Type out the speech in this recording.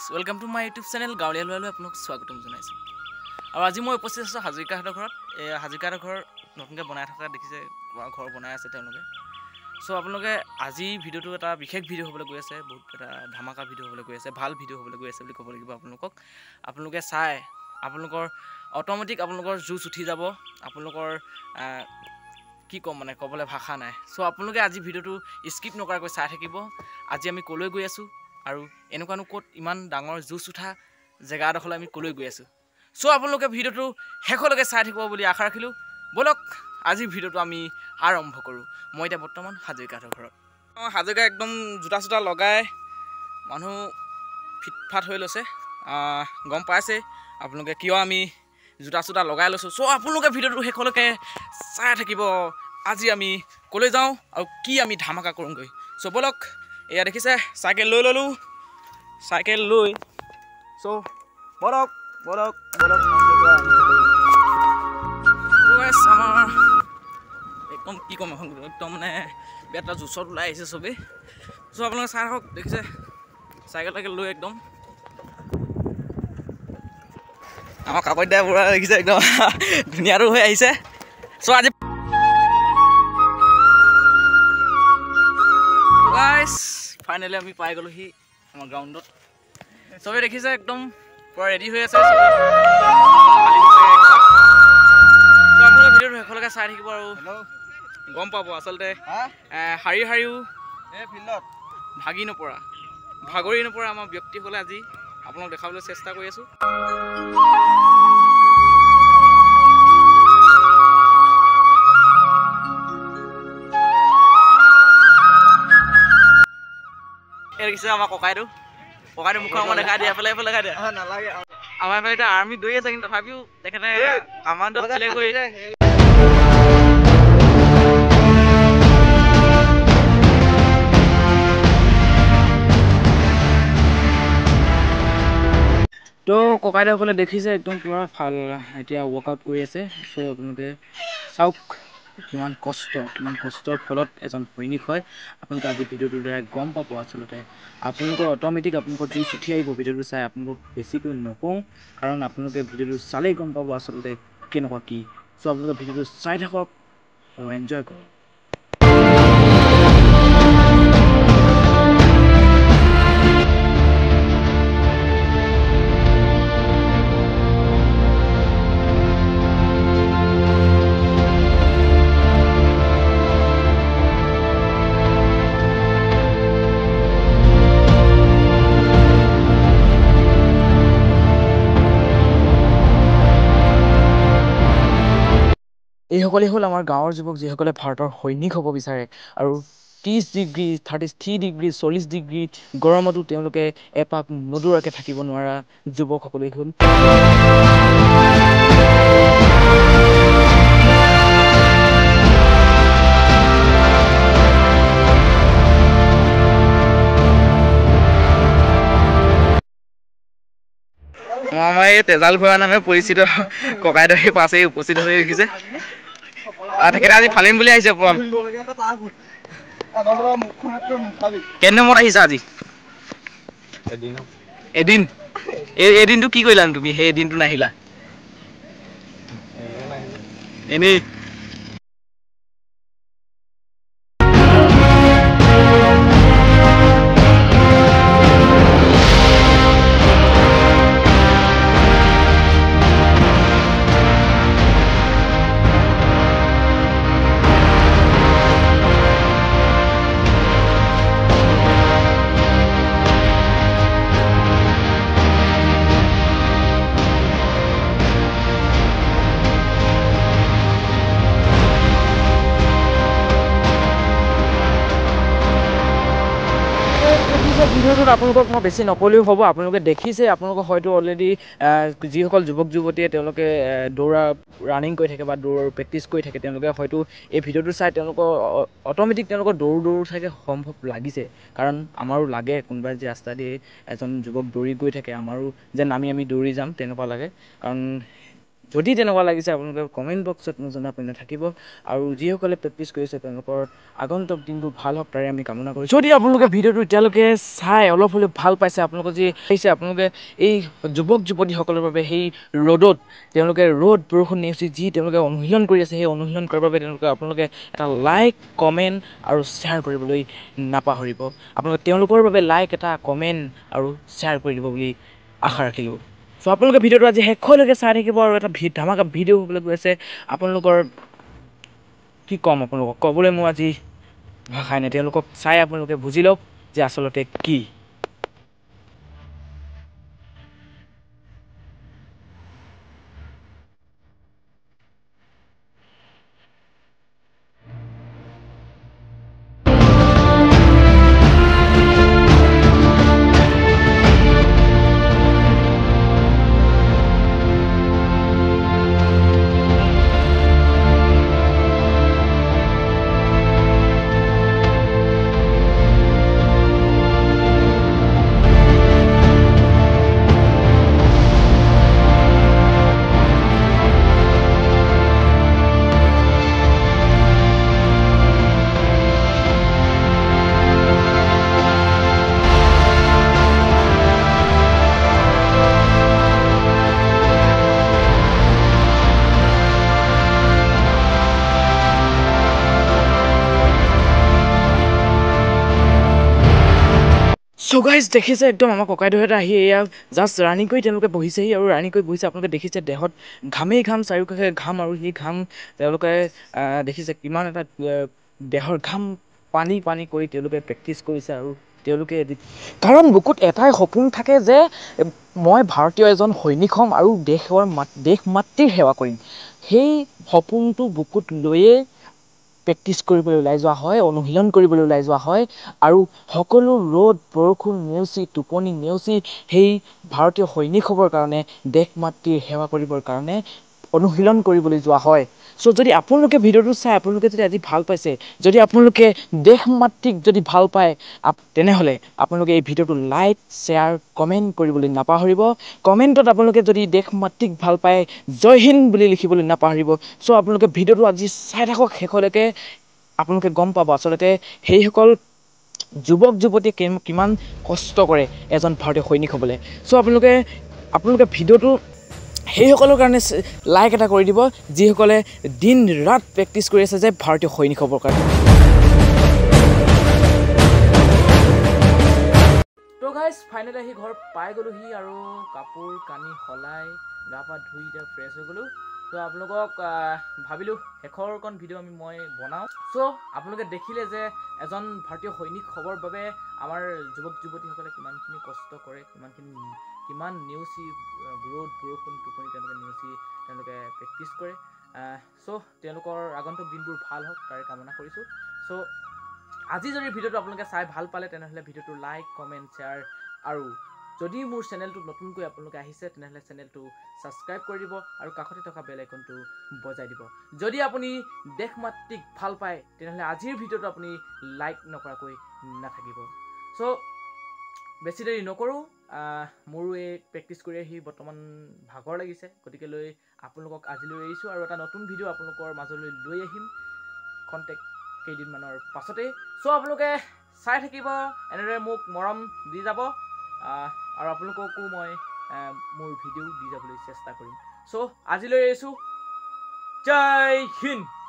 Guys welcome to my YouTube channel গাঁৱলীয়া ল'ৰালৈ আপোনাক স্বাগতম জনাইছোঁ। আৰু আজি মই উপস্থিত আছোঁ হাজৰিকাহঁতৰ ঘৰত। এই হাজৰিকাহঁতৰ ঘৰ নতুনকৈ বনাই থকা দেখিছে, ঘৰ বনাই আছে তেওঁলোকে। চ' আপোনালোকে আজি ভিডিঅ'টো এটা বিশেষ ভিডিঅ' হ'বলৈ গৈ আছে, বহুত এটা ধামাকা ভিডিঅ' হ'বলৈ গৈ আছে, ভাল ভিডিঅ' হ'বলৈ গৈ আছে বুলি ক'ব লাগিব আপোনালোকক। আপোনালোকে চাই আপোনালোকৰ অট'মেটিক আপোনালোকৰ জুচ উঠি যাব, আপোনালোকৰ কি ক'ম মানে ক'বলৈ ভাষা নাই। চ' আপোনালোকে আজি ভিডিঅ'টো স্কিপ নকৰাকৈ চাই থাকিব। আজি আমি ক'লৈ গৈ আছোঁ আৰু এনেকুৱানো ক'ত ইমান ডাঙৰ জুচ উঠা জেগা এডোখৰলৈ আমি ক'লৈ গৈ আছোঁ। চ' আপোনালোকে ভিডিঅ'টো শেষলৈকে চাই থাকিব বুলি আশা ৰাখিলোঁ। ব'লক আজিৰ ভিডিঅ'টো আমি আৰম্ভ কৰোঁ। মই এতিয়া বৰ্তমান হাজৰিকাহঁতৰ ঘৰত। হাজৰিকা একদম জোতা চোতা লগাই মানুহ ফিটফাট হৈ লৈছে, গম পাইছে আপোনালোকে কিয় আমি জোতা চোতা লগাই লৈছোঁ। চ' আপোনালোকে ভিডিঅ'টো শেষলৈকে চাই থাকিব। আজি আমি ক'লৈ যাওঁ আৰু কি আমি ধামাকা কৰোঁগৈ। চ' ব'লক, এয়া দেখিছে চাইকেল লৈ ল'লোঁ, চাইকেল লৈ চ' ব'লক ব'লক ব'লক আমাৰ একদম কি ক'ম এখন একদম মানে বেটা জুচত ওলাই আহিছে চবেই। চ' আপোনালোকে চাই থাকক, দেখিছে চাইকেল টাইকেল লৈ একদম আমাৰ কাকতদাই পুৰা দেখিছে একদম ধুনীয়াটো হৈ আহিছে। চ' আজি গাইছ ফাইনেলি আমি পাই গ'লোহি আমাৰ গ্ৰাউণ্ডত। চবেই দেখিছে একদম পুৰা ৰেডি হৈ আছে। আপোনালোকে ভিডিঅ'টো শেষলৈকে চাই থাকিব আৰু গম পাব আচলতে শাৰী শাৰীও ফিল্ডত ভাগৰি নপৰা আমাৰ ব্যক্তিসকলে আজি আপোনাক দেখাবলৈ চেষ্টা কৰি আছোঁ। দেখিছে আমাৰ ককাইটো মুখৰ মই দেখাই দিয়া, এফালে দেখাই দিয়া নালাগে। আমাৰ এইফালে এতিয়া আৰ্মি দৌৰি আছে, কিন্তু তথাপিও তেখেতে কামাণ্ডত চিলেক্ট কৰিছে। তো ককাইদেউসকলে দেখিছে একদম পুৰা ভাল এতিয়া ৱৰ্কআউট কৰি আছে। চ' আপোনালোকে চাওক কিমান কষ্টৰ ফলত এজন সৈনিক হয়। আপোনালোকে আজি ভিডিঅ'টোৰ দ্বাৰা গম পাব। আচলতে আপোনালোকৰ অট'মেটিক আপোনালোকৰ জুচ উঠি আহিব ভিডিঅ'টো চাই। আপোনালোকক বেছিকৈ নকওঁ, কাৰণ আপোনালোকে ভিডিঅ'টো চালেই গম পাব আচলতে কেনেকুৱা কি। চ' আপোনালোকে ভিডিঅ'টো চাই থাকক আৰু এনজয় কৰক। এইসকলেই হ'ল আমাৰ গাঁৱৰ যুৱক, যিসকলে ভাৰতৰ সৈনিক হ'ব বিচাৰে আৰু 30 ডিগ্ৰী 33 ডিগ্ৰী 40 ডিগ্ৰী গৰমতো তেওঁলোকে এপাক নদৌৰাকৈ থাকিব নোৱাৰা যুৱকসকলেই হ'ল। আমাৰ এই তেজাল ভৰা নামে পৰিচিত ককাইদেউ পাছেই উপস্থিত হৈ দেখিছে। তেখেতে আজি ফালিম বুলি আহিছে। কেনে মত আহিছা আজি? এদিনটো কি কৰিলা তুমি? সেই এদিনটো নাহিলা এনেই। ভিডিঅ'টোত আপোনালোকক মই বেছি নকলেও হ'ব। আপোনালোকে দেখিছে, আপোনালোকক হয়তো অলৰেডি যিসকল যুৱক যুৱতীয়ে তেওঁলোকে ৰানিং কৰি থাকে বা দৌৰৰ প্ৰেক্টিছ কৰি থাকে, তেওঁলোকে হয়তো এই ভিডিঅ'টো চাই তেওঁলোকৰ অট'মেটিক তেওঁলোকৰ দৌৰো চাগে সম্ভৱ লাগিছে। কাৰণ আমাৰো লাগে, কোনোবাই যে ৰাস্তা দি এজন যুৱক দৌৰি গৈ থাকে, আমাৰো যেন আমি দৌৰি যাম তেনেকুৱা লাগে। কাৰণ যদি তেনেকুৱা লাগিছে আপোনালোকে কমেণ্ট বক্সত মোক জনাই পিনে থাকিব আৰু যিসকলে প্ৰেক্টিছ কৰিছে তেওঁলোকৰ আগন্তুক দিনবোৰ ভাল হওক তাৰে আমি কামনা কৰিছোঁ। যদি আপোনালোকে ভিডিঅ'টো এতিয়ালৈকে চাই অলপ হ'লেও ভাল পাইছে, আপোনালোকে যি পাইছে আপোনালোকে এই যুৱক যুৱতীসকলৰ বাবে সেই ৰ'দত তেওঁলোকে ৰ'দ বৰষুণ নেওচি যি তেওঁলোকে অনুশীলন কৰি আছে সেই অনুশীলন কৰাৰ বাবে আপোনালোকে এটা লাইক কমেণ্ট আৰু শ্বেয়াৰ কৰিবলৈ নাপাহৰিব। আপোনালোকে তেওঁলোকৰ বাবে লাইক এটা কমেণ্ট আৰু শ্বেয়াৰ কৰি দিব বুলি আশা ৰাখিলোঁ। চ' আপোনালোকে ভিডিঅ'টো আজি শেষলৈকে চাই থাকিব আৰু এটা ধামাকা ভিডিঅ' হ'বলৈ গৈ আছে। আপোনালোকৰ কি ক'ম, আপোনালোকক ক'বলৈ মোৰ আজি ভাষাই নাই। তেওঁলোকক চাই আপোনালোকে বুজি লওক যে আচলতে কি। চ' গাইজ দেখিছে একদম আমাৰ ককাইদেউহঁতে আহি এয়া জাষ্ট ৰানিং কৰি তেওঁলোকে বহিছেহি আৰু ৰানিং কৰি বহিছে। আপোনালোকে দেখিছে দেহত ঘামেই ঘাম, চাৰিওকাষে ঘাম আৰু সেই ঘাম তেওঁলোকে দেখিছে কিমান এটা দেহৰ ঘাম পানী পানী কৰি তেওঁলোকে প্ৰেক্টিছ কৰিছে আৰু তেওঁলোকে কাৰণ বুকুত এটাই সপোন থাকে যে মই ভাৰতীয় এজন সৈনিক হ'ম আৰু দেশ মাতৃৰ সেৱা কৰিম। সেই সপোনটো বুকুত লৈয়ে প্ৰেক্টিছ কৰিবলৈ ওলাই যোৱা হয়, অনুশীলন কৰিবলৈ ওলাই যোৱা হয় আৰু সকলো ৰ'দ বৰষুণ নেওচি টোপনি নেওচি সেই ভাৰতীয় সৈনিক হ'বৰ কাৰণে দেশ মাতৃৰ সেৱা কৰিবৰ কাৰণে অনুশীলন কৰিবলৈ যোৱা হয়। চ' যদি আপোনালোকে ভিডিঅ'টো চাই আপোনালোকে যদি আজি ভাল পাইছে, যদি আপোনালোকে দেশ মাতৃক যদি ভাল পায় তেনেহ'লে আপোনালোকে এই ভিডিঅ'টো লাইক শ্বেয়াৰ কমেণ্ট কৰিবলৈ নাপাহৰিব। কমেণ্টত আপোনালোকে যদি দেশ মাতৃক ভাল পায় জয় হিন্দ বুলি লিখিবলৈ নাপাহৰিব। চ' আপোনালোকে ভিডিঅ'টো আজি চাই থাকক শেষলৈকে, আপোনালোকে গম পাব আচলতে সেইসকল যুৱক যুৱতীয়ে কিমান কষ্ট কৰে এজন ভাৰতীয় সৈনিক হ'বলৈ। চ' আপোনালোকে ভিডিঅ'টো সেইসকলৰ কাৰণে লাইক এটা কৰি দিব যিসকলে দিন ৰাত প্ৰেক্টিছ কৰি আছে যে ভাৰতীয় সৈনিক হ'বৰ কাৰণে। তো গাইজ ফাইনেলি আহি ঘৰ পাই গ'লোহি আৰু কাপোৰ কানি সলাই গা পা ধুই এতিয়া ফ্ৰেছ হৈ গ'লোঁ। তো আপোনালোকক ভাবিলোঁ শেষৰকণ ভিডিঅ' মই বনাওঁ। চ' আপোনালোকে দেখিলে যে এজন ভাৰতীয় সৈনিক হ'বৰ বাবে আমাৰ যুৱক যুৱতীসকলে কিমানখিনি কষ্ট কৰে, কিমান নেওচি ৰ'দ বৰষুণ টোপনি তেওঁলোকে নেওচি তেওঁলোকে প্ৰেক্টিছ কৰে। চ' তেওঁলোকৰ আগন্তুক দিনবোৰ ভাল হওক তাৰে কামনা কৰিছোঁ। চ' আজি যদি ভিডিঅ'টো আপোনালোকে চাই ভাল পালে তেনেহ'লে ভিডিঅ'টো লাইক কমেণ্ট শ্বেয়াৰ আৰু যদি মোৰ চেনেলটোত নতুনকৈ আপোনালোকে আহিছে তেনেহ'লে চেনেলটো ছাবস্ক্ৰাইব কৰি দিব আৰু কাষতে থকা বেল আইকনটো বজাই দিব। যদি আপুনি দেশ মাতৃক ভাল পায় তেনেহ'লে আজিৰ ভিডিঅ'টো আপুনি লাইক নকৰাকৈ নাথাকিব। চ' বেছি দেৰি নকৰোঁ, মোৰো এই প্ৰেক্টিছ কৰি আহি বৰ্তমান ভাগৰ লাগিছে, গতিকে আপোনালোকক আজিলৈ এৰিছোঁ আৰু এটা নতুন ভিডিঅ' আপোনালোকৰ মাজলৈ লৈ আহিম কেইদিনমানৰ পাছতেই। চ' আপোনালোকে চাই থাকিব, এনেদৰে মোক মৰম দি যাব আৰু আপোনালোককো মই মোৰ ভিডিঅ' দি যাবলৈ চেষ্টা কৰিম। চ' আজিলৈ এৰিছোঁ, জয় হিন্দ।